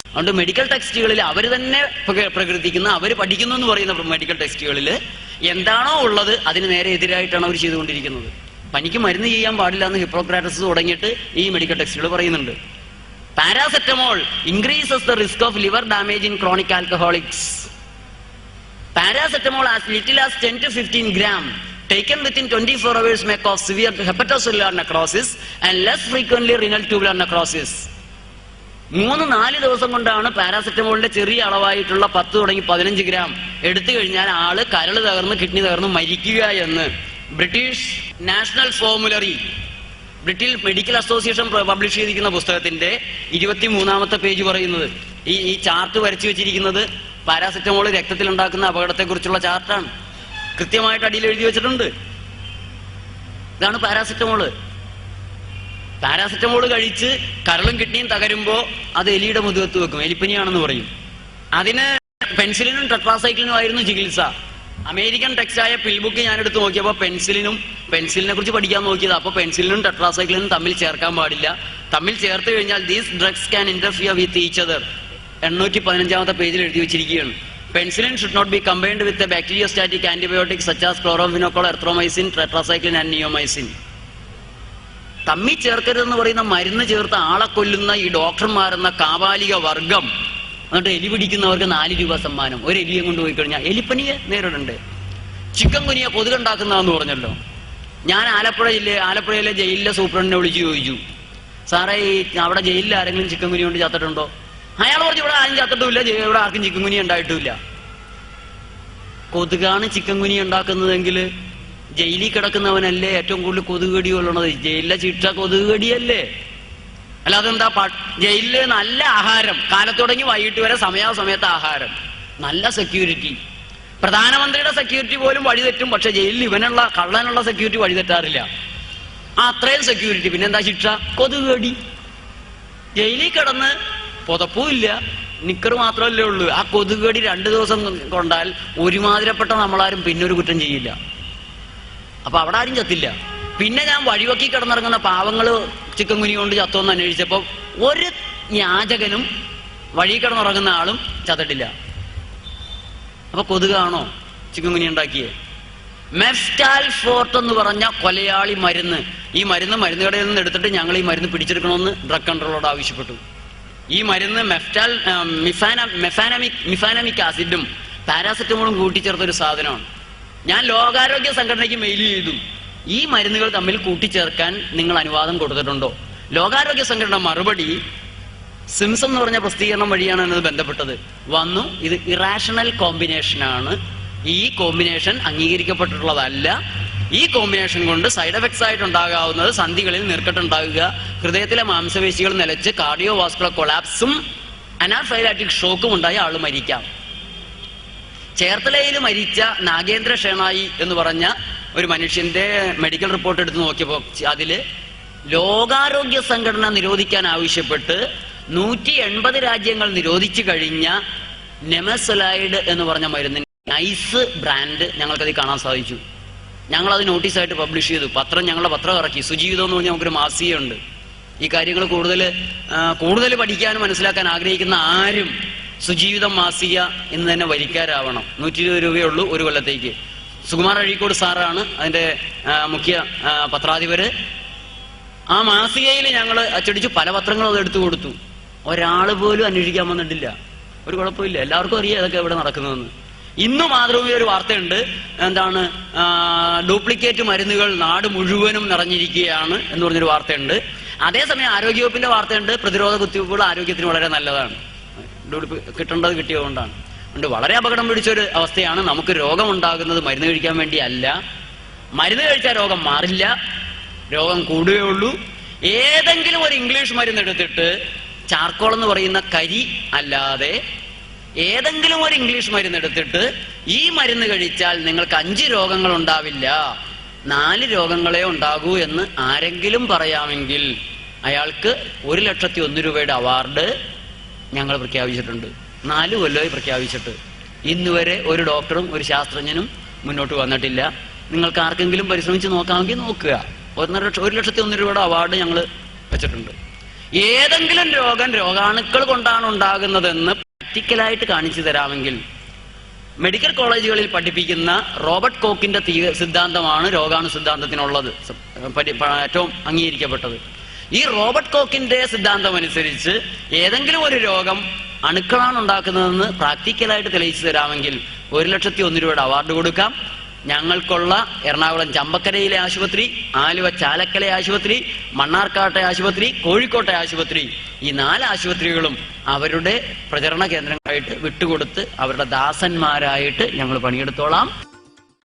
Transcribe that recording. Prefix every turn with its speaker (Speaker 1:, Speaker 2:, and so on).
Speaker 1: അതുകൊണ്ട് മെഡിക്കൽ ടെക്സ്റ്റുകളിൽ അവർ തന്നെ പ്രകൃതിക്കുന്ന, അവർ പഠിക്കുന്നു എന്ന് പറയുന്ന മെഡിക്കൽ ടെക്സ്റ്റുകളിൽ എന്താണോ ഉള്ളത് അതിന് നേരെ എതിരായിട്ടാണ് അവർ ചെയ്തുകൊണ്ടിരിക്കുന്നത്. പനിക്ക് മരുന്ന് ചെയ്യാൻ പാടില്ല എന്ന് ഹിപ്പോക്രാറ്റസ് തുടങ്ങിയിട്ട് ഈ മെഡിക്കൽ ടെക്സ്റ്റുകൾ പറയുന്നുണ്ട്. Paracetamol increases the risk of liver damage in chronic alcoholics. Paracetamol as little as 10 to 15 gram taken within 24 hours may cause severe hepatocellular necrosis and less frequently renal tubular necrosis. 3-4 ദിവസം കൊണ്ടാണ് പാരാസെറ്റമോളിന്റെ ചെറിയ അളവായിട്ടുള്ള 10 തുടങ്ങി 15 gram എടുത്തു കഴിഞ്ഞാൽ ആള് കരള് തകർന്ന് kidney തകർന്ന് മരിക്കുക എന്ന് British national formulary, British medical association publish ചെയ്തിരിക്കുന്ന പുസ്തകത്തിന്റെ 23-ാമത്തെ പേജ് പറയുന്നത്. ഈ ചാർട്ട് വരച്ചു വെച്ചിരിക്കുന്നത് പാരാസെറ്റമോൾ രക്തത്തിൽ ഉണ്ടാക്കുന്ന അപകടത്തെ കുറിച്ചുള്ള ചാർട്ടാണ്. കൃത്യമായിട്ട് അടിയിൽ എഴുതി വെച്ചിട്ടുണ്ട്. ഇതാണ് പാരാസെറ്റമോള്. പാരാസെറ്റമോൾ കഴിച്ച് കരളും കിഡ്നിയും തകരുമ്പോ അത് എലിയുടെ മുതുകത്ത് വെക്കും, എലിപ്പനിയാണെന്ന് പറയും. അതിന് പെൻസിലിനും ടെട്രാസൈക്ലിനും ആയിരുന്നു ചികിത്സ. അമേരിക്കൻ ടെക്സ്റ്റായ പിൽബുക്ക് ഞാൻ എടുത്ത് നോക്കിയപ്പോൾ പെൻസിലിനെ കുറിച്ച് പഠിക്കാൻ നോക്കിയത്. അപ്പൊ പെൻസിലിനും ടെട്രാസൈക്ലിനും തമ്മിൽ ചേർക്കാൻ പാടില്ല. തമ്മിൽ ചേർത്ത് കഴിഞ്ഞാൽ these drugs can interfere with each other. 815-ാമത്തെ പേജിൽ എഴുതി വെച്ചിരിക്കുകയാണ്. Penicillin should not be combined with bacteriostatic antibiotic such as chloramphenicol, erythromycin, tetracycline and neomycin. തമ്മി ചേർക്കരുതെന്ന് പറയുന്ന മരുന്ന് ചേർത്ത് ആളെ കൊല്ലുന്ന ഈ ഡോക്ടർമാരെന്ന കാപാലിക വർഗം, എന്നിട്ട് എലി പിടിക്കുന്നവർക്ക് 4 രൂപ സമ്മാനം. ഒരു എലിയെ കൊണ്ടുപോയി കഴിഞ്ഞാൽ എലിപ്പനിയെ നേരിടണ്ടേ? ചിക്കൻ കുനിയ കൊതുകുണ്ടാക്കുന്നതെന്ന് പറഞ്ഞല്ലോ. ഞാൻ ആലപ്പുഴയിലെ ജയിലിലെ സൂപ്രണ്ടിനെ വിളിച്ച് ചോദിച്ചു, സാറേ അവിടെ ജയിലിൽ ആരെങ്കിലും ചിക്കൻ കുനിയ കൊണ്ട് ചത്തിട്ടുണ്ടോ? അയാൾ പറഞ്ഞു ഇവിടെ ആരും ചത്തിട്ടുമില്ല, ഇവിടെ ആർക്കും ചിക്കൻ കുനിയ ഉണ്ടായിട്ടുമില്ല. കൊതുകാണ് ചിക്കൻ കുനിയ ഉണ്ടാക്കുന്നതെങ്കിൽ ജയിലിൽ കിടക്കുന്നവനല്ലേ ഏറ്റവും കൂടുതൽ കൊതുക് കടി കൊള്ളണത്? ജയിലിലെ ശിക്ഷ കൊതുക് കടിയല്ലേ? അല്ലാതെ എന്താ? ജയിലില് നല്ല ആഹാരം, കാലത്ത് തുടങ്ങി വൈകിട്ട് വരെ സമയാസമയത്ത് ആഹാരം, നല്ല സെക്യൂരിറ്റി. പ്രധാനമന്ത്രിയുടെ സെക്യൂരിറ്റി പോലും വഴിതെറ്റും, പക്ഷെ ജയിലിൽ ഇവനുള്ള കള്ളനുള്ള സെക്യൂരിറ്റി വഴിതെറ്റാറില്ല. അത്രയും സെക്യൂരിറ്റി. പിന്നെന്താ ശിക്ഷ? കൊതുക് കടി. ജയിലിൽ കിടന്ന് പുതപ്പുമില്ല, നിക്കറ് മാത്രമല്ലേ ഉള്ളൂ. ആ കൊതുക് കടി 2 ദിവസം കൊണ്ടാൽ ഒരുമാതിരപ്പെട്ട നമ്മളാരും പിന്നൊരു കുറ്റം ചെയ്യില്ല. അപ്പൊ അവിടെ ആരും ചത്തില്ല. പിന്നെ ഞാൻ വഴിവക്കി കിടന്നിറങ്ങുന്ന പാവങ്ങള് ചിക്കൻ കുനി കൊണ്ട് ചത്തോന്ന് അന്വേഷിച്ചപ്പോ ഒരു യാചകനും വഴി കിടന്നുറങ്ങുന്ന ആളും ചത്തിട്ടില്ല. അപ്പൊ കൊതുകാണോ ചിക്കൻ കുനി ഉണ്ടാക്കിയേ? മെഫ്റ്റാൽ ഫോർട്ട് എന്ന് പറഞ്ഞ കൊലയാളി മരുന്ന്, ഈ മരുന്ന് കടയിൽ നിന്ന് എടുത്തിട്ട് ഞങ്ങൾ ഈ മരുന്ന് പിടിച്ചെടുക്കണമെന്ന് ഡ്രഗ് കൺട്രോളോട് ആവശ്യപ്പെട്ടു. ഈ മരുന്ന് മിഫാനമിക് ആസിഡും പാരാസെറ്റമോളും കൂട്ടിച്ചേർത്തൊരു സാധനമാണ്. ഞാൻ ലോകാരോഗ്യ സംഘടനയ്ക്ക് മെയിൽ ചെയ്തു, ഈ മരുന്നുകൾ തമ്മിൽ കൂട്ടിച്ചേർക്കാൻ നിങ്ങൾ അനുവാദം കൊടുത്തിട്ടുണ്ടോ? ലോകാരോഗ്യ സംഘടന മറുപടി, സിംസം എന്ന് പറഞ്ഞ പ്രസിദ്ധീകരണം വഴിയാണ് എന്നത് ബന്ധപ്പെട്ടത്. വന്നു, ഇത് ഇറാഷണൽ കോമ്പിനേഷനാണ്, ഈ കോമ്പിനേഷൻ അംഗീകരിക്കപ്പെട്ടിട്ടുള്ളതല്ല. ഈ കോമ്പിനേഷൻ കൊണ്ട് സൈഡ് എഫക്ട്സ് ആയിട്ടുണ്ടാകാവുന്നത് സന്ധികളിൽ നീർക്കെട്ടുണ്ടാകുക, ഹൃദയത്തിലെ മാംസപേശികൾ നിലച്ച് കാർഡിയോ വാസ്കുലർ കൊളാപ്സും അനാഫൈലാറ്റിക് ഷോക്കും ഉണ്ടായി ആള് മരിക്കാം. ചേർത്തലയിൽ മരിച്ച നാഗേന്ദ്ര ഷേണായി എന്ന് പറഞ്ഞ ഒരു മനുഷ്യന്റെ മെഡിക്കൽ റിപ്പോർട്ട് എടുത്ത് നോക്കിയപ്പോൾ അതില് ലോകാരോഗ്യ സംഘടന നിരോധിക്കാൻ ആവശ്യപ്പെട്ട് 180 രാജ്യങ്ങൾ നിരോധിച്ചു കഴിഞ്ഞ നെമസൊലൈഡ് എന്ന് പറഞ്ഞ മരുന്നിന് നൈസ് ബ്രാൻഡ് ഞങ്ങൾക്കത് കാണാൻ സാധിച്ചു. ഞങ്ങളത് നോട്ടീസായിട്ട് പബ്ലിഷ് ചെയ്തു. ഞങ്ങളുടെ പത്രം ഇറക്കി. സുജീവിതം എന്ന് പറഞ്ഞാൽ നമുക്കൊരു മാസികയുണ്ട്. ഈ കാര്യങ്ങൾ കൂടുതൽ പഠിക്കാനും മനസ്സിലാക്കാൻ ആഗ്രഹിക്കുന്ന ആരും സുജീവിതം മാസിക എന്ന് തന്നെ വരിക്കാരാവണം. 120 രൂപയുള്ളൂ ഒരു കൊല്ലത്തേക്ക്. സുകുമാർ അഴീക്കോട് സാറാണ് അതിന്റെ മുഖ്യ പത്രാധിപര്. ആ മാസികയിൽ ഞങ്ങൾ അച്ചടിച്ചു, പല പത്രങ്ങളും അത് എടുത്തു കൊടുത്തു. ഒരാൾ പോലും അന്വേഷിക്കാൻ വന്നിട്ടില്ല. ഒരു കുഴപ്പമില്ല, എല്ലാവർക്കും അറിയാം ഇതൊക്കെ ഇവിടെ നടക്കുന്നതെന്ന്. ഇന്ന് മാതൃഭൂമിയിൽ ഒരു വാർത്തയുണ്ട്, എന്താണ്, ഡ്യൂപ്ലിക്കേറ്റ് മരുന്നുകൾ നാട് മുഴുവനും നിറഞ്ഞിരിക്കുകയാണ് എന്ന് പറഞ്ഞൊരു വാർത്തയുണ്ട്. അതേസമയം ആരോഗ്യവകുപ്പിന്റെ വാർത്തയുണ്ട്, പ്രതിരോധ കുത്തിവയ്പ്പുകൾ ആരോഗ്യത്തിന് വളരെ നല്ലതാണ്, കിട്ടേണ്ടത് കിട്ടിയതുകൊണ്ടാണ്. അതുകൊണ്ട് വളരെ അപകടം പിടിച്ചൊരു അവസ്ഥയാണ്. നമുക്ക് രോഗമുണ്ടാകുന്നത് മരുന്ന് കഴിക്കാൻ വേണ്ടിയല്ല. മരുന്ന് കഴിച്ചാൽ രോഗം മാറില്ല, രോഗം കൂടുകയുള്ളൂ. ഏതെങ്കിലും ഒരു ഇംഗ്ലീഷ് മരുന്ന് എടുത്തിട്ട്, ചാർക്കോൾ എന്ന് പറയുന്ന കരി അല്ലാതെ ഏതെങ്കിലും ഒരു ഇംഗ്ലീഷ് മരുന്ന് എടുത്തിട്ട് ഈ മരുന്ന് കഴിച്ചാൽ നിങ്ങൾക്ക് 5 രോഗങ്ങൾ ഉണ്ടാവില്ല, 4 രോഗങ്ങളെ ഉണ്ടാകൂ എന്ന് ആരെങ്കിലും പറയാമെങ്കിൽ അയാൾക്ക് 1,01,000 രൂപയുടെ അവാർഡ് ഞങ്ങൾ പ്രഖ്യാപിച്ചിട്ടുണ്ട്. 4 കൊല്ലമായി പ്രഖ്യാപിച്ചിട്ട്. ഇന്നുവരെ ഒരു ഡോക്ടറും ഒരു ശാസ്ത്രജ്ഞനും മുന്നോട്ട് വന്നിട്ടില്ല. നിങ്ങൾക്ക് ആർക്കെങ്കിലും പരിശ്രമിച്ച് നോക്കാമെങ്കിൽ നോക്കുക. 1,01,000 രൂപയുടെ അവാർഡ് ഞങ്ങൾ വെച്ചിട്ടുണ്ട്. ഏതെങ്കിലും രോഗം രോഗാണുക്കൾ കൊണ്ടാണ് ഉണ്ടാകുന്നതെന്ന് പ്രാക്ടിക്കലായിട്ട് കാണിച്ചു തരാമെങ്കിൽ മെഡിക്കൽ കോളേജുകളിൽ പഠിപ്പിക്കുന്ന റോബർട്ട് കോക്കിന്റെ സിദ്ധാന്തമാണ് രോഗാണു സിദ്ധാന്തത്തിനുള്ളത്, ഏറ്റവും അംഗീകരിക്കപ്പെട്ടത്. ഈ റോബർട്ട് കോക്കിന്റെ സിദ്ധാന്തം അനുസരിച്ച് ഏതെങ്കിലും ഒരു രോഗം അണുക്കളാണ് ഉണ്ടാക്കുന്നതെന്ന് പ്രാക്ടിക്കലായിട്ട് തെളിയിച്ചു തരാമെങ്കിൽ 1,01,000 രൂപയുടെ അവാർഡ് കൊടുക്കാം. ഞങ്ങൾക്കുള്ള എറണാകുളം ചമ്പക്കരയിലെ ആശുപത്രി, ആലുവ ചാലക്കലെ ആശുപത്രി, മണ്ണാർക്കാട്ടെ ആശുപത്രി, കോഴിക്കോട്ടെ ആശുപത്രി, ഈ 4 ആശുപത്രികളും അവരുടെ പ്രചരണ കേന്ദ്രങ്ങളായിട്ട് വിട്ടുകൊടുത്ത് അവരുടെ ദാസന്മാരായിട്ട് ഞങ്ങൾ പണിയെടുത്തോളാം.